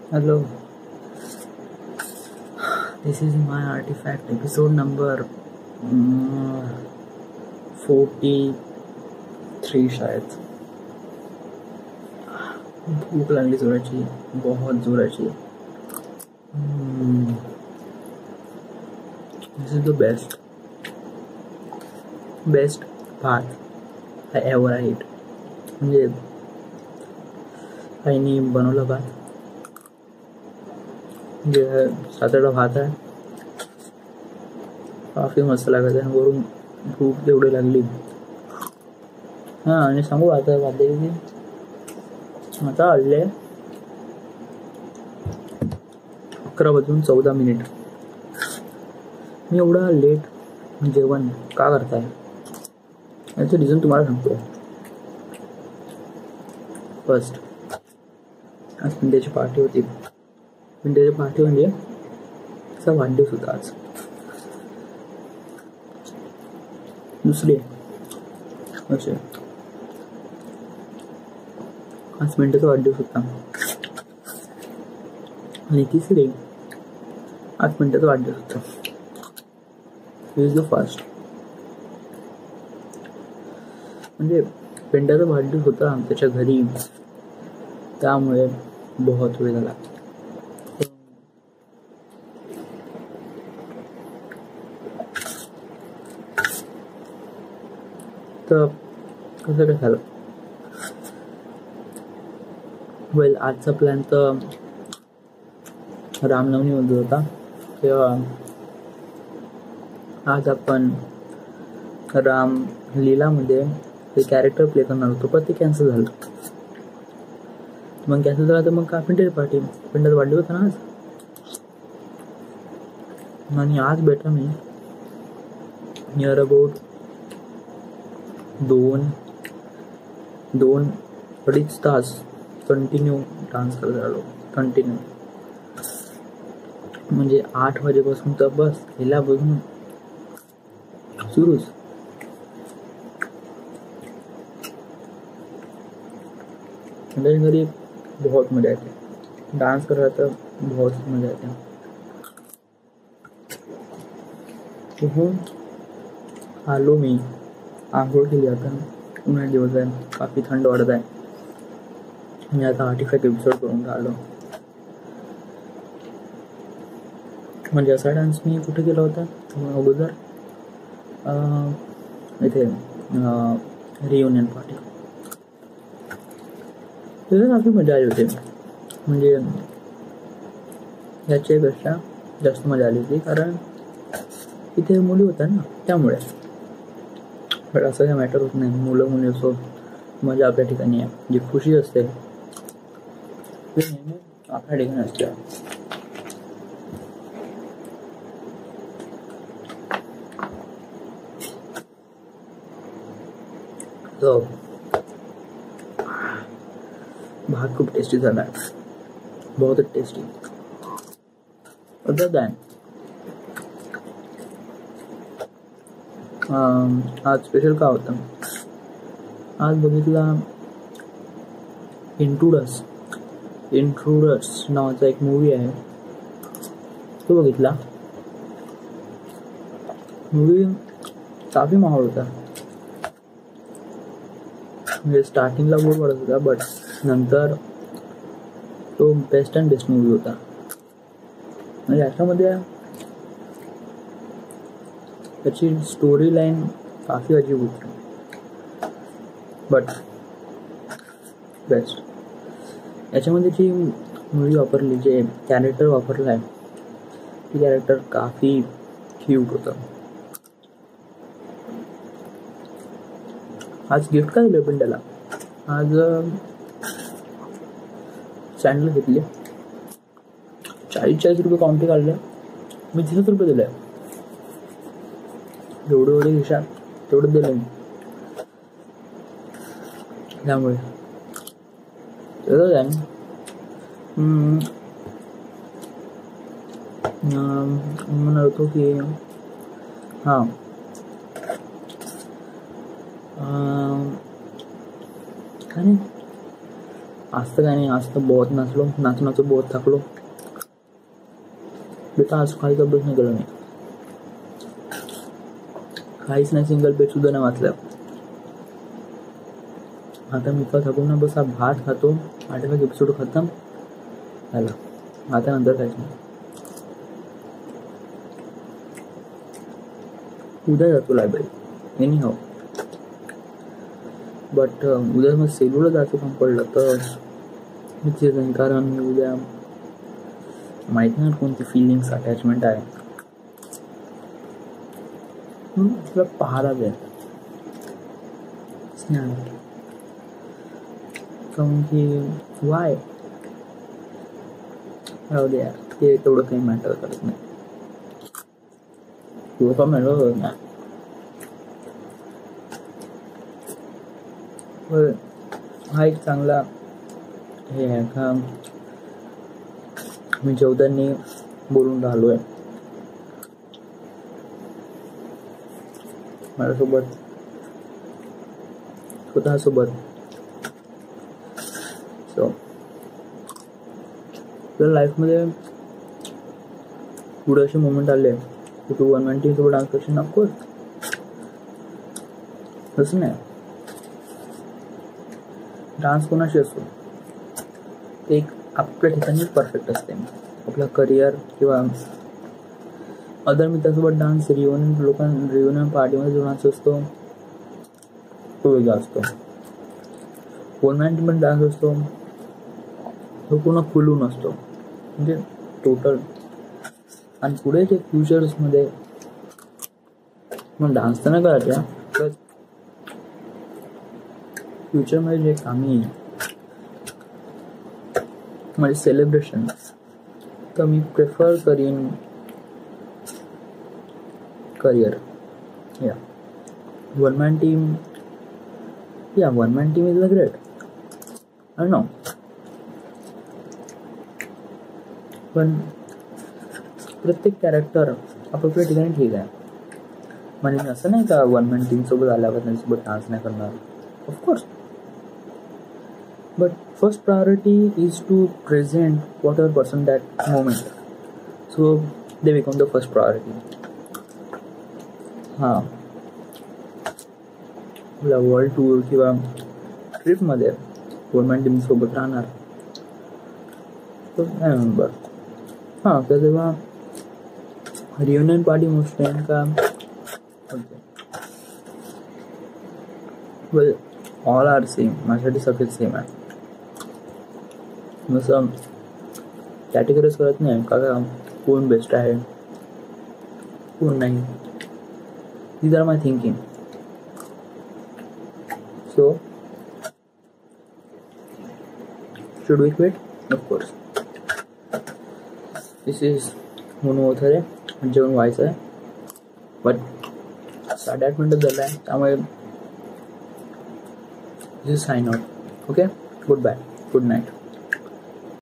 Hello, this is my artifact episode number 43 शायद. भूक लागली जोराची, बहुत जोराची. This is the best भात I ever ate. म्हणजे आईने बनवला भात, जे 7-8 भात आहे, काफी मस्त लागत आहे. वरून भूक तेवढी लागली. आणि सांगू आता वाजले आता आले 11:14. मी एवढा लेट जेवण का करताय याचं रिझन तुम्हाला सांगतो. फर्स्ट, आज पिंट्याची पार्टी होती. पिंट्याची पार्टी म्हणजे त्याचा वाढदिवस होता आज. दुसरी असे आज पिंट्याचा वाढदिवस होता. आणि तिसरी आज पिंट्याचा वाढदिवस होता. दिस इज द फर्स्ट. म्हणजे पिंट्याचा वाढदिवस होता त्याच्या घरी, त्यामुळे बहुत वेळ झाला. तर कसं काय झालं? वेल, आजचा प्लॅन तर रामनवमीमध्ये होता. तेव्हा आज आपण राम लीलामध्ये ते कॅरेक्टर प्ले करणार होतो, पण ते कॅन्सल झालं. मग कॅन्सल झालं तर मग का पिंट्याची पार्टी, पिंट्याचा वाढदिवस होता ना आज. आणि आज बेटा मी नियर अबाउट 2-2.5 तास कंटिन्यू डान्स करत राहिलो. कंटिन्यू म्हणजे 8 वाजेपासून तर बस हिला बघून सुरूच. मेरे घरी बहुत मजा आती है डांस कर रहा था, बहुत मजा आती है. आलो मी आंघोळ केली. आता उन्हाळी दिवस आहे, काफी थंड वाटत आहे. मी आता आर्टिफॅक्ट एपिसोड करून राहिलो. म्हणजे असा डान्स मी कुठे केला होता अगोदर, इथे रियुनियन पार्टी. तिथे काफी मजा आली होती. म्हणजे याच्यापेक्षा जास्त मजा आली होती, कारण इथे मुली होत्या ना, त्यामुळे. पण असं काही मॅटर होत नाही. मुलं मुली असो, मजा आपल्या ठिकाणी आहे. जी खुशी असते ती नेहमी आपल्या ठिकाणी असते. तो भात खूप टेस्टी झाला आहे, बहुत टेस्टी. अदर दॅन आज स्पेशल का होता. आज बघितला इंट्रुडर्स नावाचा एक मूवी आहे, तो बघितला. मूवी काफी माहोल होता. म्हणजे स्टार्टिंगला बोर पडत होता, बट नंतर तो बेस्ट अँड बेस्ट मूवी होता. म्हणजे याच्यामध्ये त्याची स्टोरी लाईन काफी अजीब होती, बट बेस्ट. याच्यामध्ये जी मूवी वापरली, जे कॅरेक्टर वापरलं आहे, ते कॅरेक्टर काफी क्यूट होतं. आज गिफ्ट काय दिलं पिंट्याला? आज सँडल घेतली. 40 रुपये काउंटी काढले. मी 30 रुपये दिले. जेवढे हिशाब तेवढं दिलं मी. त्यामुळे म्हणत होतो की हां, काय नाही, आज तर काय नाही, आज तर बहुत नाचलो, नाचून बहुत थकलो बेटा. आज काहीच अभ्यास नाही केला मी, काहीच नाही, सिंगल पेज सुद्धा नाही वाचलं. आता मी का थकून ना बस भात खातो, 8 एपिसोड खतम झाला. आता नंतर काहीच नाही. उद्या जातो लायब्ररी एनी हाव, बट उद्या मग सेलूला जायचं काम पडलं तर विचार नाही, कारण मी उद्या माहीत नाही कोणती फिलिंग्स अटॅचमेंट आहे तुला पाहायला जाईल. काऊन की वाय राहू दे यार, ते तेवढं काही मॅटर करत नाही. तुला का मॅटर करत नाही. हा एक चांगला हे आहे का, मी जेवताना बोलून राहिलोय माझ्यासोबत, स्वतःसोबत. सो तुला लाईफमध्ये पुढे असे मोमेंट आले की तू 1 man team सोबत डान्स करशील, ऑफकोर्स. तसं नाही, डान्स कोणाशी असो ते एक आपल्या ठिकाणी परफेक्ट असते. आपलं करिअर किंवा अदर मित्रासोबत डान्स, रियुनियन पार्टीमध्ये जो डान्स असतो तो वेगळा असतो. 1 man team डान्स असतो तो पूर्ण खुलून असतो, म्हणजे टोटल. आणि पुढे जे फ्युचर्समध्ये मग डान्स तर नाही करायचा, तर फ्युचरमध्ये जे कामी म्हणजे सेलिब्रेशन, तर मी प्रेफर करीन करिअर. या 1 man team, या 1 man team is a great, I know. पण प्रत्येक कॅरेक्टर आपापल्या ठिकाणी ठीक आहे. म्हणजे असं नाही का 1 man team सोबत आल्यावर त्यांच्यासोबत डान्स नाही करणार, of course. But first priority is to present whatever person that moment, so they become the first priority. हां, आपला वर्ल्ड टूर किंवा ट्रिपमध्ये 1 man team सोबत राहणार तर नाही मेंबर. हां, तर तेव्हा रियुनियन पार्टी मोस्ट टाइम का वेल ऑल आर सेम, माझ्यासाठी सगळेच सेम आहे. जसं कॅटेगरीज करत नाही का कोण बेस्ट आहे कोण नाही. These are my thinking. So should we quit? Of course. This is म्हणून होत आहे, जेवण व्हायचं आहे, बट 8:30 मिनिटं झालं आहे, त्यामुळे this is sign out. Okay, goodbye, good night.